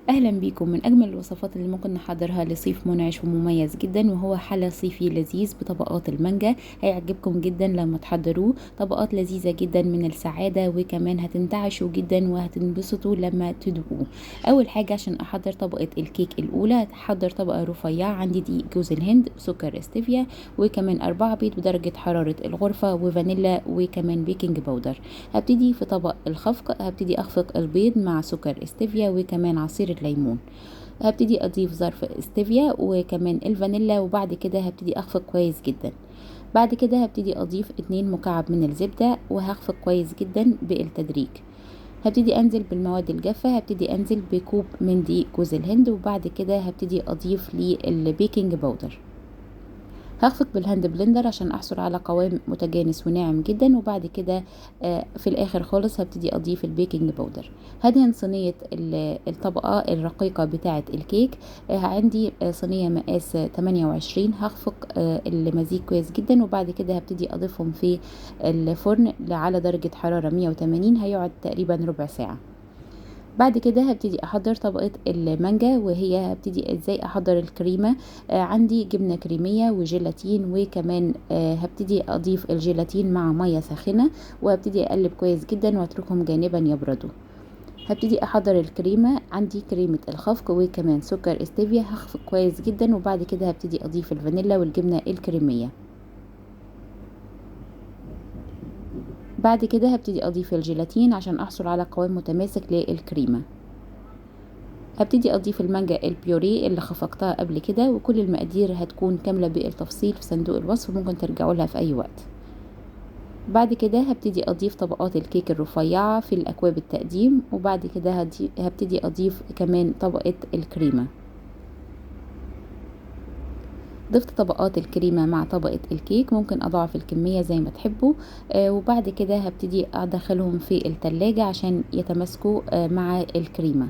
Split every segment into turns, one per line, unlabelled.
اهلا بيكم. من اجمل الوصفات اللي ممكن نحضرها لصيف منعش ومميز جدا وهو حلا صيفي لذيذ بطبقات المانجا. هيعجبكم جدا لما تحضروه. طبقات لذيذة جدا من السعادة، وكمان هتنتعشوا جدا وهتنبسطوا لما تدوقوه. اول حاجة عشان احضر طبقة الكيك الاولى هحضر طبقة رفيعة. عندي دقيق جوز الهند، سكر ستيفيا، وكمان 4 بيض بدرجة حرارة الغرفة، وفانيلا، وكمان بيكنج باودر. هبتدي في طبق الخفق، هبتدي اخفق البيض مع سكر ستيفيا وكمان عصير الليمون. هبتدي اضيف ظرف ستيفيا وكمان الفانيلا، وبعد كده هبتدي اخفق كويس جدا. بعد كده هبتدي اضيف 2 مكعب من الزبدة وهخفق كويس جدا بالتدريج. هبتدي انزل بالمواد الجافة، هبتدي انزل بكوب من دقيق جوز الهند، وبعد كده هبتدي اضيف للبيكنج باودر. هخفق بالهاند بلندر عشان احصل على قوام متجانس وناعم جدا، وبعد كده في الاخر خالص هبتدي اضيف البيكنج باودر. هدهن صينية الطبقة الرقيقة بتاعة الكيك. عندي صينية مقاس 28. هخفق المزيج كويس جدا، وبعد كده هبتدي اضيفهم في الفرن على درجة حرارة 180. هيقعد تقريبا ربع ساعة. بعد كده هبتدي احضر طبقة المانجا، وهي هبتدي ازاي احضر الكريمة. عندي جبنة كريمية وجيلاتين، وكمان هبتدي اضيف الجيلاتين مع مية ساخنة، وهبتدي اقلب كويس جدا واتركهم جانبا يبردوا. هبتدي احضر الكريمة. عندي كريمة الخفق وكمان سكر استيفيا. هخفق كويس جدا، وبعد كده هبتدي اضيف الفانيلا والجبنة الكريمية. بعد كده هبتدي اضيف الجيلاتين عشان احصل على قوام متماسك للكريمة. هبتدي اضيف المانجا البيوري اللي خفقتها قبل كده، وكل المقادير هتكون كاملة بالتفصيل في صندوق الوصف، ممكن ترجعوا لها في اي وقت. بعد كده هبتدي اضيف طبقات الكيك الرفيعة في الاكواب التقديم، وبعد كده هبتدي اضيف كمان طبقة الكريمة. ضفت طبقات الكريمة مع طبقة الكيك، ممكن اضاعف الكمية زي ما تحبوا. وبعد كده هبتدي ادخلهم في التلاجة عشان يتماسكوا مع الكريمة.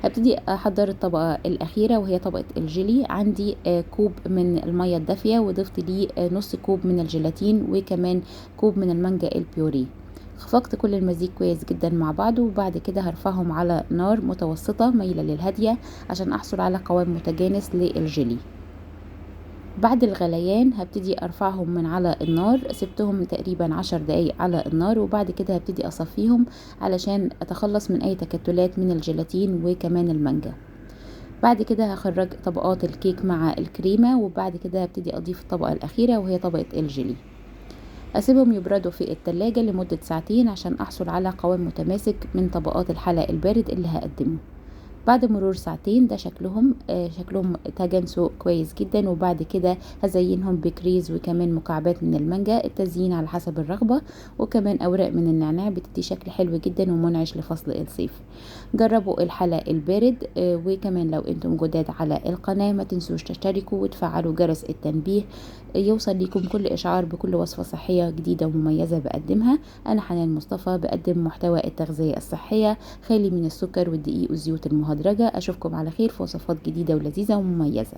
هبتدي احضر الطبقة الاخيرة وهي طبقة الجيلي. عندي كوب من المية الدافية، وضفت ليه نص كوب من الجيلاتين وكمان كوب من المانجا البيوري. خفقت كل المزيج كويس جدا مع بعضه، وبعد كده هرفعهم على نار متوسطة مايلة للهادية عشان احصل على قوام متجانس للجيلي. بعد الغليان هبتدي ارفعهم من على النار. سبتهم تقريبا 10 دقايق على النار، وبعد كده هبتدي اصفيهم علشان اتخلص من اي تكتلات من الجيلاتين وكمان المانجا. بعد كده هخرج طبقات الكيك مع الكريمة، وبعد كده هبتدي اضيف الطبقة الاخيرة وهي طبقة الجيلي. اسيبهم يبردوا في التلاجة لمدة ساعتين عشان احصل على قوام متماسك من طبقات الحلى البارد اللي هقدمه. بعد مرور ساعتين ده شكلهم تجانسوا كويس جدا، وبعد كده هزينهم بكريز وكمان مكعبات من المانجا. التزيين على حسب الرغبة، وكمان اوراق من النعناع بتدي شكل حلو جدا ومنعش لفصل الصيف. جربوا الحلا البارد. وكمان لو انتم جداد على القناة ما تنسوش تشتركوا وتفعلوا جرس التنبيه، يوصل لكم كل اشعار بكل وصفة صحية جديدة ومميزة بقدمها. انا حنان مصطفى بقدم محتوى التغذية الصحية خالي من السكر والدقيق والزيوت المهدرجة. أشوفكم على خير في وصفات جديدة ولذيذة ومميزة.